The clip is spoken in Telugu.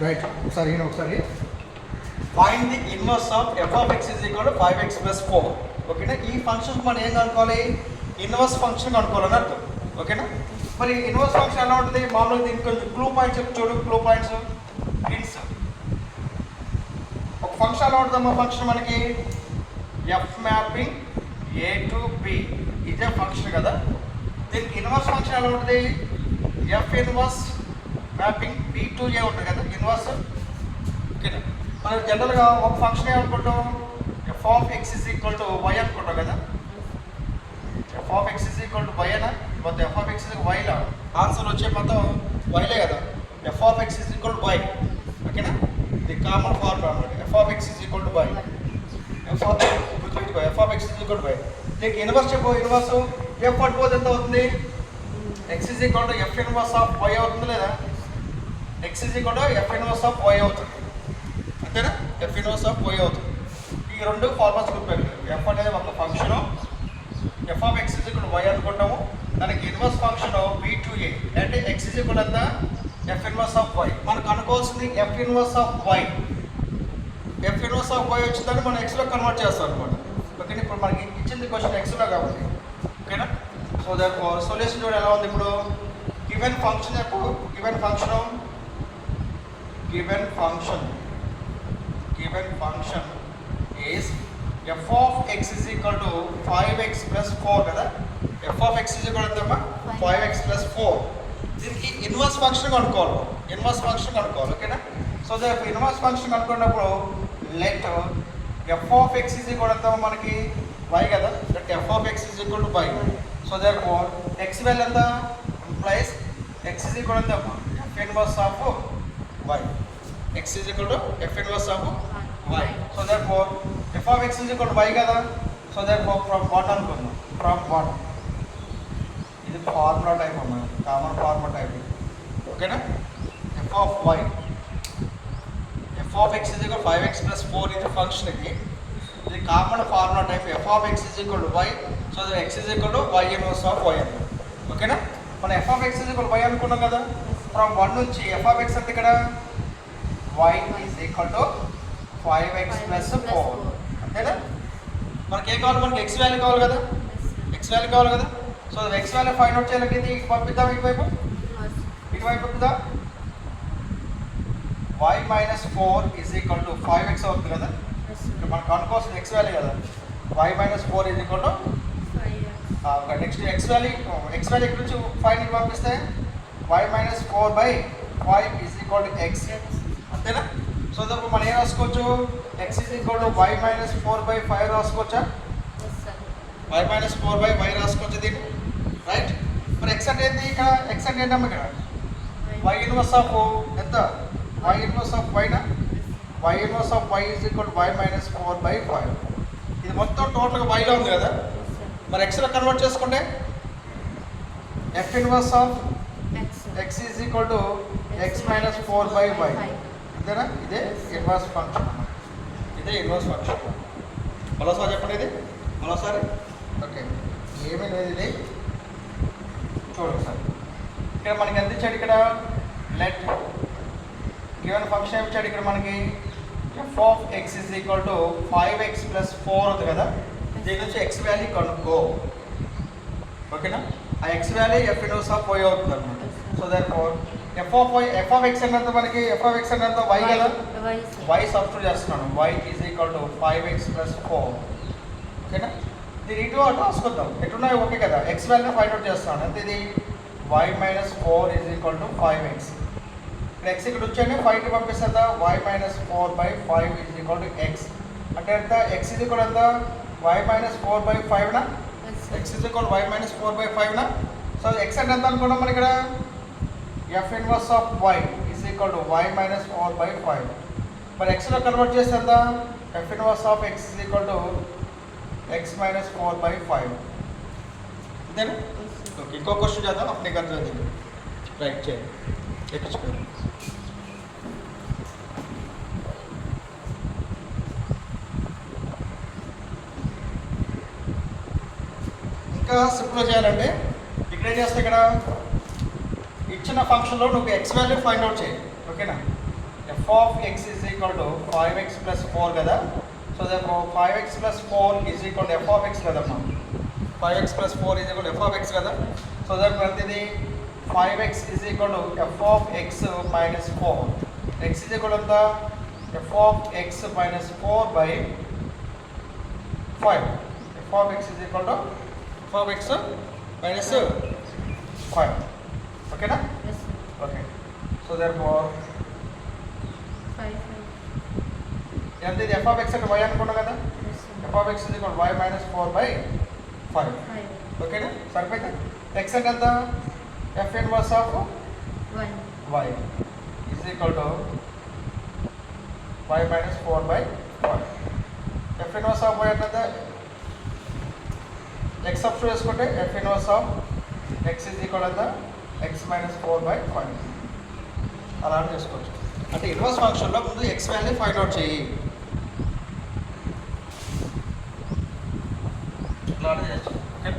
రైట్. ఒకసారి find the inverse of F of X is equal to 5x + 4. ఓకేనా? ఈ ఫంక్షన్స్ మనం ఏం కనుక్కోవాలి? ఇన్వర్స్ ఫంక్షన్ కనుక్కోవాలని అర్థం. ఓకేనా? మరి ఇన్వర్స్ ఫంక్షన్ ఎలా ఉంటుంది? మామూలుగా దీనికి కొంచెం క్లూ పాయింట్స్ చెప్పి చూడు. Clue points hints. ఒక ఫంక్షన్ ఎలా ఉంటుందమ్మా? ఫంక్షన్ మనకి F mapping A to B ఇదే ఫంక్షన్ కదా. దీనికి ఇన్వర్స్ ఫంక్షన్ ఎలా ఉంటుంది? F inverse mapping B to A ఉంటుంది కదా ఇన్వర్స్. ఓకేనా? మనం జనరల్గా ఒక ఫంక్షన్ ఏమనుకుంటాం? F of X is equal to Y అనుకుంటాం కదా. F of X is equal to Y అనా? మొత్తం ఎఫ్ ఆఫ్ ఎక్స్ వైలా ఆన్సర్ వచ్చే మొత్తం వైలే కదా. F of X is equal to y. ఓకేనా? ఇది కామన్ ఫార్ములా అన్నమాట. F of X is equal to y. F of X is equal to y. దీనికి ఇన్వర్స్ చెప్పు. ఇన్వర్స్ ఎఫ్ పడిపోతే ఎంత అవుతుంది? X is equal to F inverse of y అవుతుంది లేదా? X is equal to F inverse of y అవుతుంది. అంతేనా? ఎఫ్ ఇన్వర్స్ ఆఫ్ వై అవుతుంది. ఈ రెండు ఫార్ములాస్ గుర్తుపెట్టాలి. ఎఫ్ అనేది ఒక function, F of X is equal Y అనుకుంటాము. దానికి inverse function B to A అంటే ఎక్స్ ఈజ్ ఈక్వల్ ఎంత? F inverse of Y. మనకు అనుకోవాల్సింది F inverse of Y. F inverse of Y వచ్చిందని మనం ఎక్స్లో కన్వర్ట్ చేస్తాం అనమాట. ఓకేనా? ఇప్పుడు మనకి ఇచ్చింది క్వశ్చన్ ఎక్స్లో కాబట్టి. ఓకేనా? సో దట్ సొల్యూషన్ చూడ ఎలా ఉంది ఇప్పుడు? గివెన్ ఫంక్షన్ ఎప్పుడు given function is F of X is equal to 5x + 4 కదా. F of X is equal ఎంతమ్మా? 5x + 4. దీనికి ఇన్వర్స్ ఫంక్షన్ కనుక్కోవాలి. ఓకేనా? సో దట్ ఇన్వర్స్ ఫంక్షన్ కనుక్కున్నప్పుడు let F of X is equal ఎంత మనకి? y కదా. Let F of X is equal to y. So that X value ఎంత? ఇంప్లైస్ ఎక్స్ ఈజ్ ఈక్వల్ ఎంత? F inverse of y. X is equal to F inverse of y. So that F of X is equal to y కదా. సో దట్ ఫ్రమ్ 1 అనుకుందాం. ఫ్రమ్ 1 ఇది ఫార్ములా టైప్ అన్నమాట. Common formula type. ఓకేనా? F of y F of X is equal 5x + 4 ఇది ఫంక్షన్. ఇది common formula type. F of X is equal to y. So that X is equal to y inverse of y అన్నమాట. ఓకేనా? మనం F of X is equal y అనుకున్నాం కదా. ఫ్రమ్ 1 నుంచి ఎఫ్ ఆఫ్ ఎక్స్ అంటే ఇక్కడ y is equal to 5x + 4. అంతేనా? మనకి ఏం కావాలి? మనకి ఎక్స్ వాల్యూ కావాలి కదా. So X value find out చేయాలంటే ఇది పంపిద్దాం. ఇటువైపు పంపిద్దాం. y - 4 is equal to 5x అవుతుంది కదా. ఇక్కడ మనకు అనుకోవాల్సిన ఎక్స్ వాల్యూ కదా. y - 4 is equal to next X value ఇక్కడ నుంచి 5 పంపిస్తే y - 4/5 is equal to x. అంతేనా? సో దానికి మనం ఏం రాసుకోవచ్చు? X is equal to y - 4/5 రాసుకోవచ్చా? y - 4/y రాసుకోవచ్చు దీన్ని. రైట్? మరి ఎక్స్ అంటే ఏంటి? ఇక్కడ ఎక్స్ అంటే ఏంటమ్మా? ఇక్కడ y ఇన్వర్స్ ఆఫ్ ఎంత? y ఇన్వర్స్ ఆఫ్ y నా? y inverse of y is equal to y - 4/5. ఇది మొత్తం టోటల్గా వైలో ఉంది కదా. మరి ఎక్స్లో కన్వర్ట్ చేసుకుంటే F inverse of X is equal to x - 4/y. అంతేనా? ఇదే ఇన్వర్స్ ఫంక్షన్. మరోసారి చెప్పండి. ఇది మరోసారి. ఓకే, ఏమీ లేదు. ఇది చూడండి సార్. ఇక్కడ మనకి ఎంత ఇచ్చాడు? ఇక్కడ లెట్ గివెన్ ఫంక్షన్ ఇచ్చాడు. ఇక్కడ మనకి F of X is equal to 5x + 4 ఉంది కదా. దీని నుంచి ఎక్స్ వాల్యూ కనుక్కో. ఓకేనా? ఆ X value F inverse of y అవుతుంది అనమాట. So that F of X అంటే మనకి ఎఫ్ ఆఫ్ ఎక్స్ అంటే y కదా. y సబ్స్టిట్యూట్ చేస్తున్నాను. y is equal to 5x + 4. ఓకేనా? దీని ఇటు అటు రాసుకుందాం. ఎటున్నాయి ఓకే కదా. ఎక్స్ వాల్యూ ఫైండ్ అవుట్ చేస్తున్నాను. అంటే ఇది y - 4 is equal to 5x. ఇక్కడ ఎక్స్ ఇక్కడ వచ్చాను. 5 పంపిస్తుందా? y - 4/5 is equal to x. అంటే ఎంత? ఎక్స్ ఈజ్ ఈక్వల్ ఎంత? y - 4/5 నా? ఎక్స్ ఈజ్ ఈక్వల్ y - 4/5 నా? సో ఎక్స్ అంటే ఎంత అనుకున్నాం మనం ఇక్కడ? F inverse of y is equal to y - 4/5. మరి ఎక్స్లో కన్వర్ట్ చేస్తే ఎంత? F inverse of X is equal to x - 4/5. అంతేనా? ఓకే, ఇంకో క్వశ్చన్ చేద్దాం. అప్పుడు నీకు అర్థం. రైట్ చేయండి. ఎక్కించుకోండి. ఇంకా సింపుల్గా చేయాలంటే ఇక్కడ ఏం చేస్తే ఇక్కడ ఇచ్చిన ఫంక్షన్లో నువ్వు ఎక్స్ వాల్యూ ఫైండ్ అవుట్ చేయి. ఓకేనా? of x is equal to 5x plus 4 కదా. So therefore 5x plus 4 is equal to f of x కదమ్మా. 5x plus 4 is equal to f of x కదా. సో therefore ఇది 5x is equal to f of x minus 4. x is equal to ఎంత? f of x minus 4 by 5. f of x is equal to f of x minus 5. Okay na? Yes, sir. Okay. So therefore 5. ఎంత ఇది f of x అంటే y అనుకున్నాం కదా. Yes, sir. f of x is equal to y minus 4 by 5. 5. ఓకేనా? సరిపోయిందా? x అంటే ఎంత? f inverse of 1. y is equal to y minus 4 by 5. f inverse of y అంటే x సబ్స్టిట్యూట్ చేసుకుంటే f inverse of x is equal to x minus 4 by 5. అలా చేసుకోవచ్చు. అంటే ఇన్వర్స్ ఫంక్షన్లో ముందు x వాల్యూ ఫైండ్ అవుట్ చేయి. ఇట్లా చేయొచ్చు. ఓకే